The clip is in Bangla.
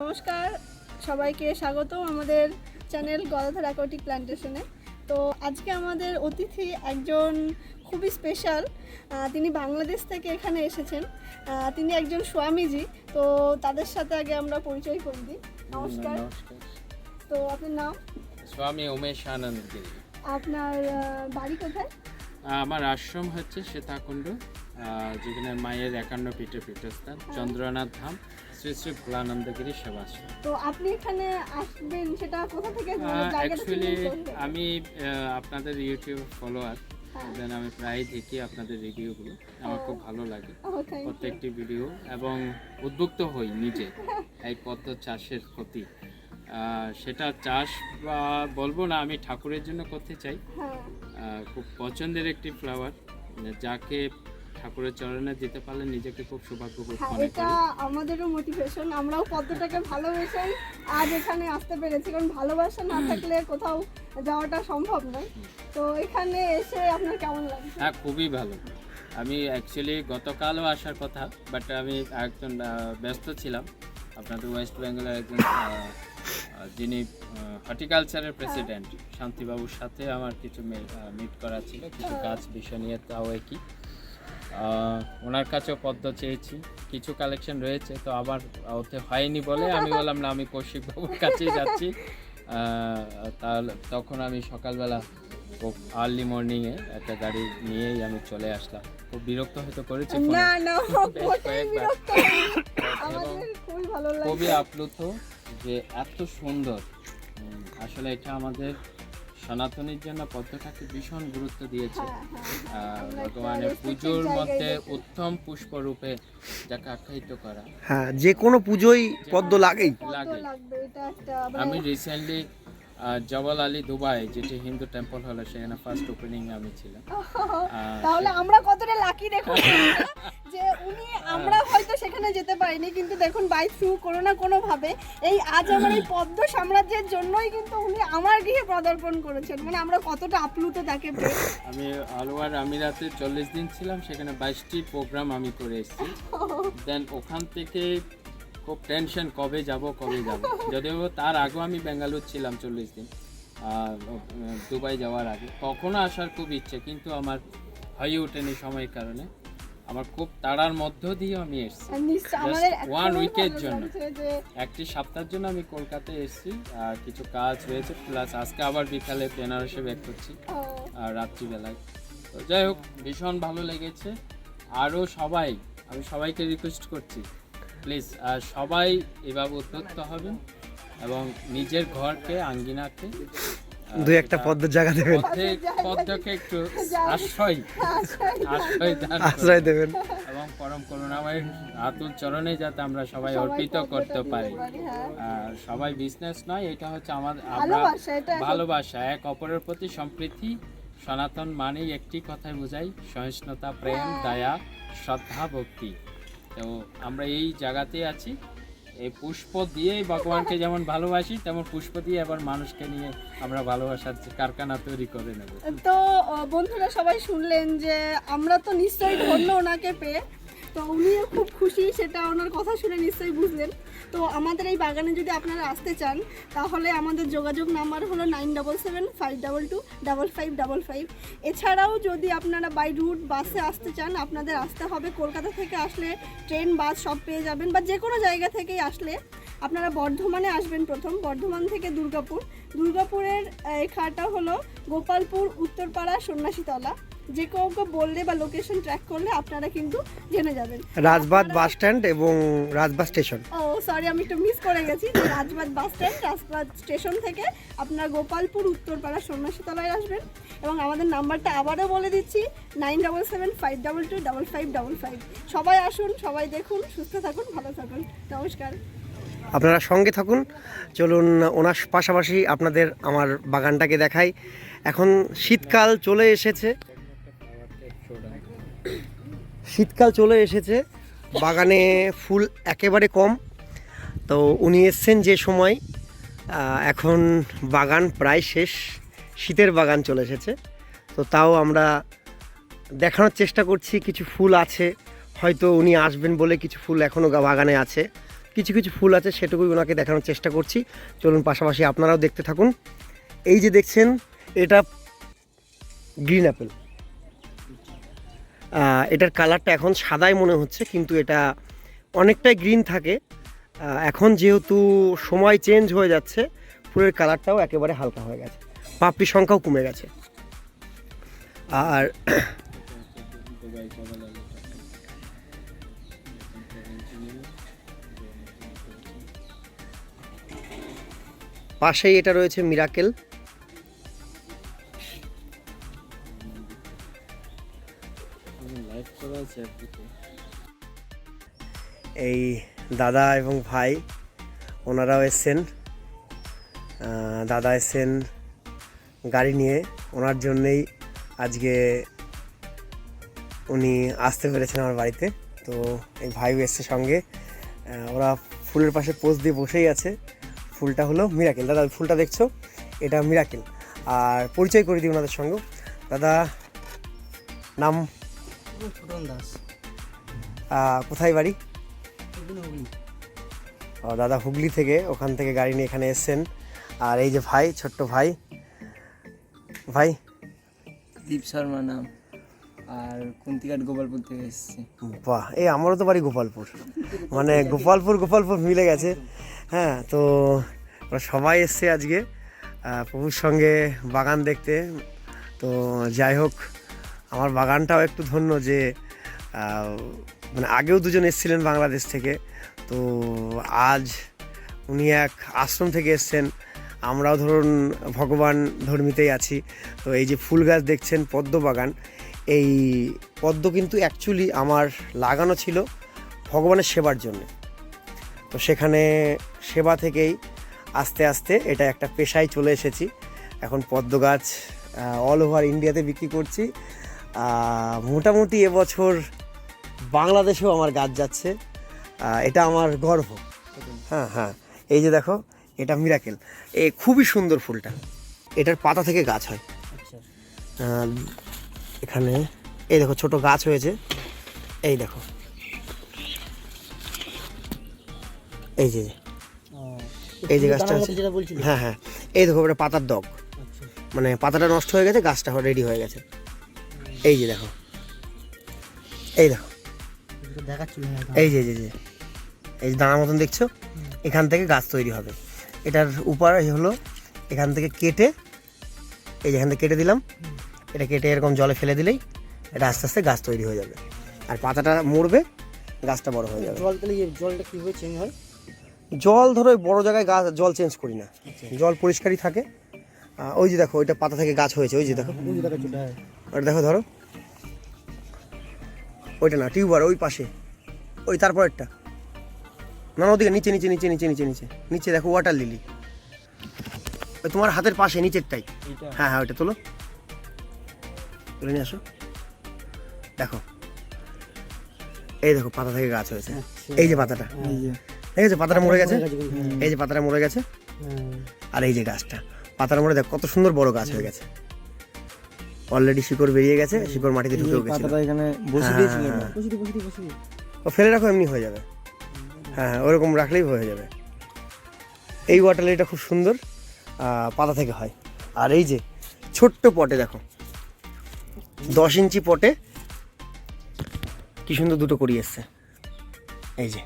নমস্কার, সবাইকে স্বাগত আমাদের চ্যানেল গদাধর অ্যাকোয়াটিক প্ল্যান্টেশনে। তো আজকে আমাদের অতিথি একজন খুবই স্পেশাল। তিনি বাংলাদেশ থেকে এখানে এসেছেন। তিনি একজন স্বামীজি। তো তাদের সাথে আগে আমরা পরিচয় করে দিই। নমস্কার। তো আপনার নাম? স্বামী উমেশ আনন্দ গিরি। আপনার বাড়ি কোথায়? আমার আশ্রম হচ্ছে সীতাকুণ্ড, যেখানে মায়ের 51 পীঠের পীঠস্থান, চন্দ্রনাথ ধাম, শ্রী শ্রী ভোলানন্দগিরি সেবাশ্রম। তো আপনি এখানে আসবেন সেটা কোথা থেকে? অ্যাকচুয়ালি আমি আপনাদের ইউটিউব ফলোয়ার, দেন আমি প্রায় দেখি আপনাদের রিভিউগুলো, আমার খুব ভালো লাগে প্রত্যেকটি ভিডিও, এবং উদ্বুদ্ধ হই নিজে এই পদ্ম চাষের প্রতি। সেটা চাষ বা বলবো না, আমি ঠাকুরের জন্য করতে চাই। খুব পছন্দের একটি ফ্লাওয়ার, যাকে ঠাকুরের চরণে দিতে পারলে নিজেকে খুব সৌভাগ্যবোধ মনে করি। এটা আমাদেরও মোটিভেশন। আমরাও পদ্মটাকে ভালোবেসেই আজ এখানে আসতে পেরেছি, কারণ ভালোবাসা না থাকলে কোথাও যাওয়াটা সম্ভব নয়। তো এখানে এসে আপনার কেমন লাগে? হ্যাঁ, খুবই ভালো। আমি অ্যাকচুয়ালি গতকালও আসার কথা, বাট আমি একজন ব্যস্ত ছিলাম। আপনাদের ওয়েস্ট বেঙ্গলের একজন যিনি হর্টিকালচারের প্রেসিডেন্ট শান্তিবাবুর সাথে আমার কিছু মিট করা ছিল, কিছু গাছ বিষয় নিয়ে। তাও কি ওনার কাছেও পদ্ম চেয়েছি, কিছু কালেকশন রয়েছে, তো আবার ওতে হয়নি বলে আমি বললাম না, আমি কৌশিকবাবুর কাছেই যাচ্ছি। তাহলে তখন আমি সকালবেলা খুব আর্লি মর্নিংয়ে একটা গাড়ি নিয়েই আমি চলে আসলাম। খুব বিরক্ত হয়তো করেছি, খুবই আপ্লুত যে এত সুন্দর। আসলে এটা আমাদের সনাতনীর জন্য পদ্মটাকে ভীষণ গুরুত্ব দিয়েছে। ভগবানের পুজোর মধ্যে উত্তম পুষ্প রূপে যাকে আখ্যায়িত করা। হ্যাঁ, যে কোনো পুজোয় পদ্ম লাগেই। আমি রিসেন্টলি জওয়াল আলী দুবাই, যেটি হিন্দু টেম্পল হলো, সেখানে ফার্স্ট ওপেনিং আমি ছিলাম। তাহলে আমরা কতটা লাকি দেখুন যে উনি, আমরা হয়তো সেখানে যেতে পারিনি, কিন্তু দেখুন বাই থ্রু কোনো না কোনো ভাবে এই আজ আমার এই পদ্ম সাম্রাজ্যের জন্যই কিন্তু উনি আমার গৃহে পদার্পণ করেছেন। মানে আমরা কতটা আপ্লুত তাকে পেয়ে। আমি অল ওভার আমিরাতে 40 দিন ছিলাম, সেখানে 22টি প্রোগ্রাম আমি করে এসেছি। দেন ওখান থেকে খুব টেনশন, কবে যাব। যদিও তার আগেও আমি বেঙ্গালুরু ছিলাম 40 দিন, দুবাই যাওয়ার আগে। কখনো আসার খুব ইচ্ছে, কিন্তু আমার হয়ে ওঠেনি সময়ের কারণে। আমার খুব তাড়ার মধ্য দিয়ে আমি এসেছি ওয়ান উইকের জন্য, একটি সপ্তাহের জন্য আমি কলকাতায় এসেছি। আর কিছু কাজ রয়েছে, প্লাস আজকে আবার বিকালে বেনারসে ব্যাক করছি আর রাত্রিবেলায়। তো যাই হোক, ভীষণ ভালো লেগেছে। আরও আমি সবাইকে রিকোয়েস্ট করছি, প্লিজ সবাই এভাবে উদ্যুক্ত হবেন এবং নিজের ঘরকে, আঙ্গিনাকে দু একটা পদ্মের জায়গা দেবেন, পদ্মকে একটু আশ্রয় দেবেন, এবং পরম করুণাময় আতুল চরণে যাতে আমরা সবাই অর্পিত করতে পারি। আর সবাই বিজনেস নয়, এটা হচ্ছে আমাদের ভালোবাসা, এক অপরের প্রতি সম্প্রীতি। সনাতন মানেই একটি কথাই বোঝাই, সহিষ্ণুতা, প্রেম, দয়া, শ্রদ্ধা, ভক্তি। তো আমরা এই জায়গাতে আছি। এই পুষ্প দিয়েই ভগবানকে যেমন ভালোবাসি, তেমন পুষ্প দিয়ে আবার মানুষকে নিয়ে আমরা ভালোবাসার কারখানা তৈরি করে নেব। তো বন্ধুরা সবাই শুনলেন যে আমরা তো নিশ্চয়ই ধন্য ওনাকে পেয়ে। তো উনিও খুব খুশি, সেটা ওনার কথা শুনে নিশ্চয়ই বুঝলেন। তো আমাদের এই বাগানে যদি আপনারা আসতে চান, তাহলে আমাদের যোগাযোগ নাম্বার হলো 9775225555। এছাড়াও যদি আপনারা বাই রুট বাসে আসতে চান, আপনাদের আসতে হবে কলকাতা থেকে। আসলে ট্রেন, বাস সব পেয়ে যাবেন, বা যে কোনো জায়গা থেকেই আসলে আপনারা বর্ধমানে আসবেন। প্রথম বর্ধমান থেকে দুর্গাপুরের এখানটা হলো গোপালপুর, উত্তরপাড়া, সন্ন্যাসীতলা। যে কাউকে বললে বা লোকেশন ট্র্যাক করলে আপনারা কিন্তু জেনে যাবেন। রাজবাদ বাস স্ট্যান্ড এবং রাজবাদ স্টেশন। সরি, আমি একটু মিস করে গেছি। রাজবাদ বাস স্ট্যান্ড, রাজবাদ স্টেশন থেকে আপনারা গোপালপুর, উত্তরপাড়া, সন্ন্যাসীতলায় আসবেন। এবং আমাদের নাম্বারটা আবারও বলে দিচ্ছি, 9775225555। সবাই আসুন, সবাই দেখুন, সুস্থ থাকুন, ভালো থাকুন। নমস্কার। আপনারা সঙ্গে থাকুন, চলুন ওনার পাশাপাশি আপনাদের আমার বাগানটাকে দেখাই। এখন শীতকাল চলে এসেছে, বাগানে ফুল একেবারে কম। তো উনি এসছেন যে সময়, এখন বাগান প্রায় শেষ, শীতের বাগান চলে এসেছে। তো তাও আমরা দেখানোর চেষ্টা করছি, কিছু ফুল আছে, হয়তো উনি আসবেন বলে কিছু ফুল এখনও বাগানে আছে। কিছু কিছু ফুল আছে সেটুকুই ওনাকে দেখানোর চেষ্টা করছি। চলুন পাশাপাশি আপনারাও দেখতে থাকুন। এই যে দেখছেন এটা গ্রিন অ্যাপেল, এটার কালারটা এখন সাদাই মনে হচ্ছে, কিন্তু এটা অনেকটাই গ্রিন থাকে। এখন যেহেতু সময় চেঞ্জ হয়ে যাচ্ছে, ফুলের কালারটাও একেবারে হালকা হয়ে গেছে, পাপড়ির সংখ্যাও কমে গেছে। আর পাশেই এটা রয়েছে মিরাকেল। এই দাদা এবং ভাই ওনারাও এসছেন। দাদা এসছেন গাড়ি নিয়ে, ওনার জন্যেই আজকে উনি আসতে পেরেছেন আমার বাড়িতে। তো এই ভাইও এসছে সঙ্গে, ওরা ফুলের পাশে পোজ দিয়ে বসেই আছে। ফুলটা হলো মিরাকেল। দাদা ফুলটা দেখছো, এটা মিরাকেল। আর পরিচয় করে দিই ওনাদের সঙ্গে। দাদা নাম? ছোটন দাস। কোথায় বাড়ি? ও দাদা হুগলি থেকে, ওখান থেকে গাড়ি নিয়ে এখানে এসছেন। আর এই যে ভাই, ছোট্ট ভাই, ভাই দীপ শর্মা নাম, আর কুন্তিঘাট গোপালপুর থেকে এসেছি। বাহ, এই আমারও তো বাড়ি গোপালপুর, মানে গোপালপুর মিলে গেছে। হ্যাঁ, তো ওরা সবাই এসছে আজকে প্রভুর সঙ্গে বাগান দেখতে। তো যাই হোক, আমার বাগানটাও একটু ধন্য যে মানে আগেও দুজন এসেছিলেন বাংলাদেশ থেকে, তো আজ উনি এক আশ্রম থেকে এসছেন। আমরাও ধরুন ভগবান ধর্মীতেই আছি। তো এই যে ফুল গাছ দেখছেন, পদ্ম বাগান, এই পদ্ম কিন্তু অ্যাকচুয়ালি আমার লাগানো ছিল ভগবানের সেবার জন্য। তো সেখানে সেবা থেকেই আস্তে আস্তে এটা একটা পেশায় চলে এসেছি। এখন পদ্ম গাছ অল ওভার ইন্ডিয়াতে বিক্রি করছি। মোটামুটি এবছর বাংলাদেশেও আমার গাছ যাচ্ছে, এটা আমার গর্ব। হ্যাঁ হ্যাঁ, এই যে দেখো, এটা মিরাকেল, খুবই সুন্দর ফুলটা। এটার পাতা থেকে গাছ হয়। এখানে এই দেখো ছোট গাছ হয়েছে, এই দেখো, এই যে এই যে গাছটা আছে, হ্যাঁ হ্যাঁ, এই দেখো এটা পাতার ডগ, মানে পাতাটা নষ্ট হয়ে গেছে, গাছটা রেডি হয়ে গেছে। এই যে দেখো, এই দেখো, এই যে এই যে দানার মতন দেখছো, এখান থেকে গাছ তৈরি হবে। এটার উপর হলো এখান থেকে কেটে, এই যেখান থেকে কেটে দিলাম, এটা কেটে এরকম জলে ফেলে দিলেই এটা আস্তে আস্তে গাছ তৈরি হয়ে যাবে। আর পাতাটা মরবে, গাছটা বড় হয়ে যাবে। জলটা কীভাবে চেঞ্জ হয়? জল ধরো বড় জায়গায় গাছ জল চেঞ্জ করি না, জল পরিষ্কারই থাকে। ওই যে দেখো, ওইটা পাতা থেকে গাছ হয়েছে, ওই যে দেখো, ওটা দেখো, ধরো ওইটা না, টিউবার ওই পাশে, ওই তারপরেরটা না, ওদিকে নিচে নিচে নিচে নিচে নিচে নিচে নিচে দেখো, ওয়াটার লিলি, ওই তোমার হাতের পাশে নিচেরটাই। হ্যাঁ হ্যাঁ, ওইটা তুলে নিয়ে আসো। দেখো, এই দেখো পাতা থেকে গাছ হয়েছে। এই যে পাতাটা, ঠিক আছে, পাতাটা মরে গেছে, এই যে পাতাটা মরে গেছে। আর এই যে গাছটা, পাতাটা মরে দেখো কত সুন্দর বড় গাছ হয়ে গেছে। অলরেডি শিকড় বেরিয়ে গেছে, শিকড় মাটিতে ঢুকেও গেছে। এখানে বসে দিয়েছিল, ও ফেলে রাখো, এমনি হয়ে যাবে। হ্যাঁ হ্যাঁ, ওরকম রাখলেই হয়ে যাবে। এই ওয়াটার লিলিটা খুব সুন্দর, পাতা থেকে হয়। আর এই যে ছোট্ট পটে দেখো, 10 ইঞ্চি পটে কি সুন্দর দুটো করি এসছে, এই যে